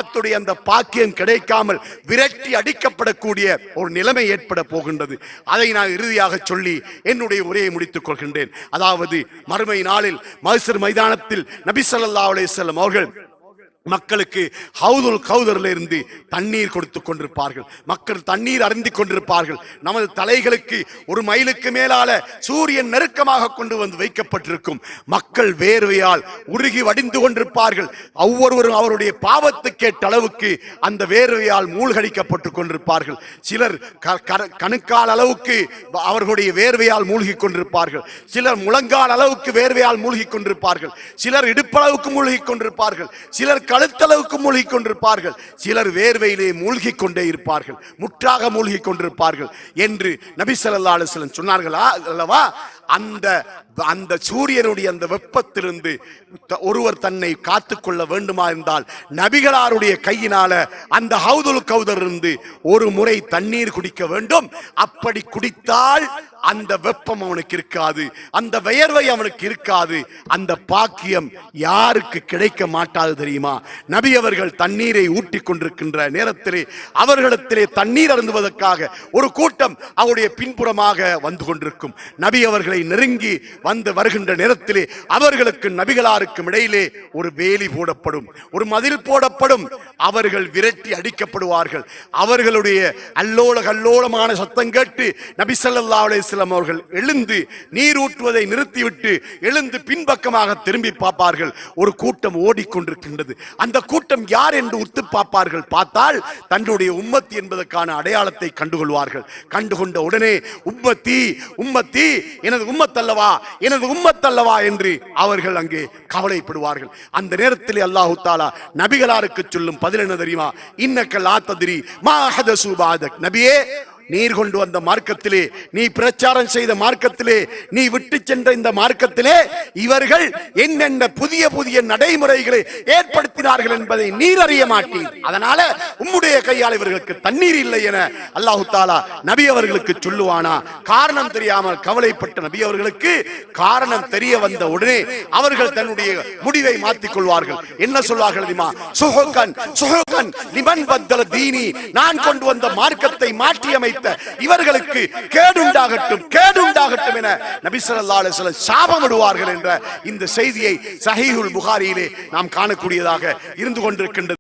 ஷஃபாத்துடைய அந்த பாக்கியம் கிடைக்காமல் விரட்டி அடிக்கப்படக்கூடிய ஒரு நிலைமை ஏற்பட போகின்றது. அதை நான் இறுதியாக சொல்லி என்னுடைய உரையை முடித்துக் கொள்கின்றேன். அதாவது மறுமை நாளில் மஹ்ஷர் மைதானத்தில் நபி ஸல்லல்லாஹு அலைஹி வஸல்லம் அவர்கள் மக்களுக்கு ஹவுதுல் கௌதரில் இருந்து தண்ணீர் கொடுத்து கொண்டிருப்பார்கள். மக்கள் தண்ணீர் அருந்தி கொண்டிருப்பார்கள். நமது தலைகளுக்கு ஒரு மைலுக்கு மேலால சூரியன் நெருக்கமாக கொண்டு வந்து வைக்கப்பட்டிருக்கும். மக்கள் வேர்வையால் உருகி வடிந்து கொண்டிருப்பார்கள். ஒவ்வொருவரும் அவருடைய பாவத்துக்கேற்ற அளவுக்கு அந்த வேர்வையால் மூழ்கடிக்கப்பட்டு கொண்டிருப்பார்கள். சிலர் கணுக்கால் அளவுக்கு அவர்களுடைய வேர்வையால் மூழ்கி கொண்டிருப்பார்கள். சிலர் முழங்கால் அளவுக்கு வேர்வையால் மூழ்கி கொண்டிருப்பார்கள். சிலர் இடுப்பளவுக்கு மூழ்கி கொண்டிருப்பார்கள். சிலர் கழுத்தளவுக்கு மூழ்கி கொண்டிருப்பார்கள். சிலர் வேர்வையிலே மூழ்கி கொண்டே இருப்பார்கள், முற்றாக மூழ்கி கொண்டிருப்பார்கள் என்று நபி ஸல்லல்லாஹு அலைஹி வஸல்லம் சொன்னார்களா அல்லவா? அந்த சூரியனுடைய அந்த வெப்பத்திலிருந்து ஒருவர் தன்னை காத்துக்கொள்ள வேண்டுமா இருந்தால் நபிகளாருடைய கையினால அந்த ஹவுதுல் கௌதர் இருந்து ஒரு முறை தண்ணீர் குடிக்க வேண்டும். அப்படி குடித்தால் அந்த வெப்பம் அவனுக்கு இருக்காது, அந்த வியர்வை அவனுக்கு இருக்காது. அந்த பாக்கியம் யாருக்கு கிடைக்க மாட்டாது தெரியுமா? நபி அவர்கள் தண்ணீரை ஊட்டி கொண்டிருக்கின்ற நேரத்திலே அவர்களிடத்திலே தண்ணீர் அருந்துவதற்காக ஒரு கூட்டம் அவருடைய பின்புறமாக வந்து கொண்டிருக்கும். நபி அவர்களை நெருங்கி வந்து வருகின்ற நேரத்திலே அவர்களுக்கு நபிகளாருக்கும் இடையிலே ஒரு வேலி போடப்படும், ஒரு மதில் போடப்படும். அவர்கள் விரட்டி அடிக்கப்படுவார்கள். அவர்களுடைய அல்லோல கல்லோலமான சத்தம் கேட்டு நபி ஸல்லல்லாஹு அலைஹி வஸல்லம் அவர்கள் எழுந்து நீர் ஊற்றுவதை நிறுத்திவிட்டு எழுந்து பின்பக்கமாக திரும்பி பார்ப்பார்கள். ஒரு கூட்டம் ஓடிக்கொண்டிருக்கின்றது. அந்த கூட்டம் யார் என்று உத்து பார்ப்பார்கள். பார்த்தால் தன்னுடைய உம்மத்தி என்பதற்கான அடையாளத்தை கண்டுகொள்வார்கள். கண்டுகொண்ட உடனே உம்மத்தி உம்மத்தி, எனது உம்மத்தல்லவா எனது உம்மத்தல்லவா என்று அவர்கள் அங்கே கவலைப்படுவார்கள். அந்த நேரத்தில் அல்லாஹு தஆலா நபிகளாருக்கு சொல்லும் பதில் என்ன தெரியுமா? இன்னக லா தத்ரி மா ஹதசு பாதக். நபியே, நீர் கொண்டு வந்த மார்க்கத்திலே, நீ பிரச்சாரம் செய்த மார்க்கத்திலே, நீ விட்டு சென்ற இந்த மார்க்கத்திலே இவர்கள் என்னென்ன புதிய புதிய நடைமுறைகளை ஏற்படுத்தினார்கள் என்பதை நீர் அறிய மாட்டீர். அதனால உம்முடைய கையால் இவர்களுக்கு தண்ணீர் இல்லை என அல்லாஹு தஆலா நபி அவர்களுக்கு சொல்லுவானா? காரணம் தெரியாமல் கவலைப்பட்ட நபி அவர்களுக்கு காரணம் தெரிய வந்த உடனே அவர்கள் தன்னுடைய முடிவை மாற்றிக் கொள்வார்கள். என்ன சொல்வார்கள் தெரியுமா? சுஹுகன் சுஹுகன் லிமன் பத்தல தீனி, நான் கொண்டு வந்த மார்க்கத்தை மாற்றியமை இவர்களுக்கு கேடுண்டாகட்டும் கேடுண்டாகட்டும் என நபி ஸல்லல்லாஹு அலைஹி வஸல்லம் சாபமிடுவார்கள் என்ற இந்த செய்தியை ஸஹீஹுல் புகாரியிலே நாம் காணக்கூடியதாக இருந்து கொண்டிருக்கின்றது.